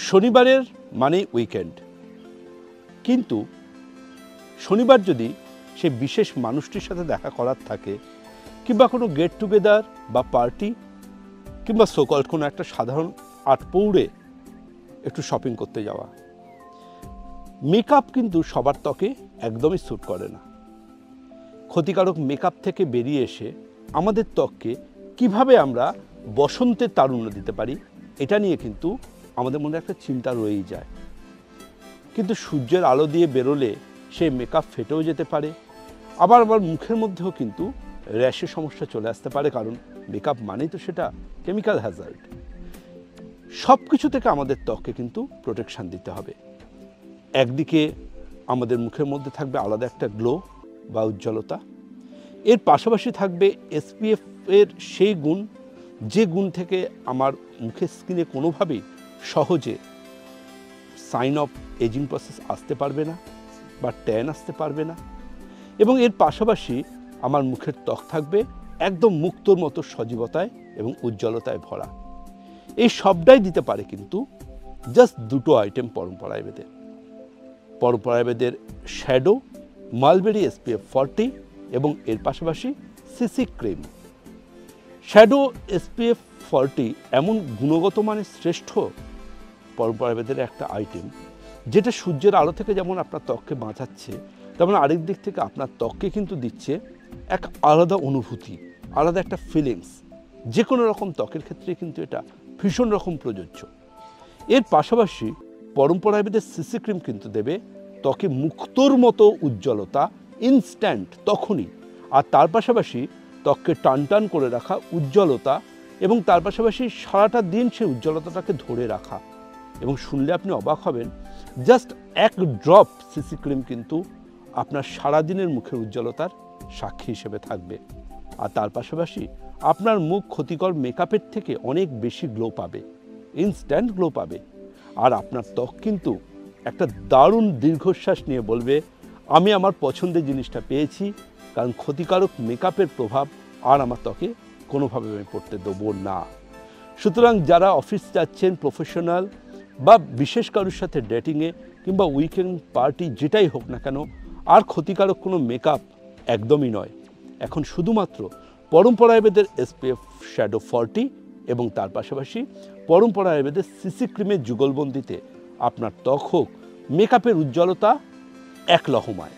শনিবারের মানে উইকেন্ড, কিন্তু শনিবার যদি সে বিশেষ মানুষটির সাথে দেখা করার থাকে কিংবা কোনো গেট টুগেদার বা পার্টি কিংবা সোকল কোনো একটা সাধারণ আটপৌড়ে একটু শপিং করতে যাওয়া, মেকআপ কিন্তু সবার ত্বকে একদমই স্যুট করে না। ক্ষতিকারক মেকআপ থেকে বেরিয়ে এসে আমাদের ত্বককে কিভাবে আমরা বসন্তের তারুণ্য দিতে পারি এটা নিয়ে কিন্তু আমাদের মনে একটা চিন্তা রয়েই যায়। কিন্তু সূর্যের আলো দিয়ে বেরোলে সেই মেকআপ ফেটেও যেতে পারে, আবার আমার মুখের মধ্যেও কিন্তু র্যাশের সমস্যা চলে আসতে পারে, কারণ মেকআপ মানেই তো সেটা কেমিক্যাল হ্যাজার্ড। সব কিছু থেকে আমাদের ত্বককে কিন্তু প্রোটেকশান দিতে হবে। একদিকে আমাদের মুখের মধ্যে থাকবে আলাদা একটা গ্লো বা উজ্জ্বলতা, এর পাশাপাশি থাকবে এসপিএফ এর সেই গুণ যে গুণ থেকে আমার মুখের স্কিনে কোনোভাবেই সহজে সাইন অফ এজিং প্রসেস আসতে পারবে না বা ট্যান আসতে পারবে না। এবং এর পাশাপাশি আমার মুখের ত্বক থাকবে একদম মুক্তোর মতো সজীবতায় এবং উজ্জ্বলতায় ভরা। এই সবটাই দিতে পারে কিন্তু জাস্ট দুটো আইটেম পরম্পরা আয়ুর্বেদের। পরম্পরা আয়ুর্বেদের শ্যাডো মালবেরি এসপিএফ 40 এবং এর পাশাপাশি সিসি ক্রিম। শ্যাডো এসপিএফ 40 এমন গুণগত মানের শ্রেষ্ঠ পরম্পরা আয়ুর্বেদের একটা আইটেম, যেটা সূর্যের আলো থেকে যেমন আপনার ত্বককে বাঁচাচ্ছে, তেমন আরেক দিক থেকে আপনার ত্বককে কিন্তু দিচ্ছে এক আলাদা অনুভূতি, আলাদা একটা ফিলিংস। যে কোনো রকম ত্বকের ক্ষেত্রে কিন্তু এটা ভীষণ রকম প্রযোজ্য। এর পাশাপাশি পরম্পরা আয়ুর্বেদের সিসি ক্রিম কিন্তু দেবে ত্বকে মুক্তোর মতো উজ্জ্বলতা ইনস্ট্যান্ট তখনই, আর তার পাশাপাশি ত্বককে টানটান করে রাখা উজ্জ্বলতা, এবং তার পাশাপাশি সারাটা দিন সেই উজ্জ্বলতাটাকে ধরে রাখা। এবং শুনলে আপনি অবাক হবেন, জাস্ট এক ড্রপ সিসি ক্রিম কিন্তু আপনার সারাদিনের মুখের উজ্জ্বলতার সাক্ষী হিসেবে থাকবে। আর তার পাশাপাশি আপনার মুখ ক্ষতিকর মেকআপের থেকে অনেক বেশি গ্লো পাবে, ইনস্ট্যান্ট গ্লো পাবে। আর আপনার ত্বক কিন্তু একটা দারুণ দীর্ঘশ্বাস নিয়ে বলবে, আমি আমার পছন্দের জিনিসটা পেয়েছি, কারণ ক্ষতিকারক মেকআপের প্রভাব আর আমার ত্বকে কোনোভাবে আমি পড়তে দেবো না। সুতরাং যারা অফিস যাচ্ছেন, প্রফেশনাল বা বিশেষ কারোর সাথে ডেটিংয়ে কিংবা উইকেন্ড পার্টি যেটাই হোক না কেন, আর ক্ষতিকারক কোনো মেকআপ একদমই নয়। এখন শুধুমাত্র পরম্পরা আয়ুর্বেদের এসপিএফ শ্যাডো 40 এবং তার পাশাপাশি পরম্পরা আয়ুর্বেদের সিসি ক্রিমের যুগলবন্দিতে আপনার ত্বক হোক মেকআপের উজ্জ্বলতা এক লহমায়।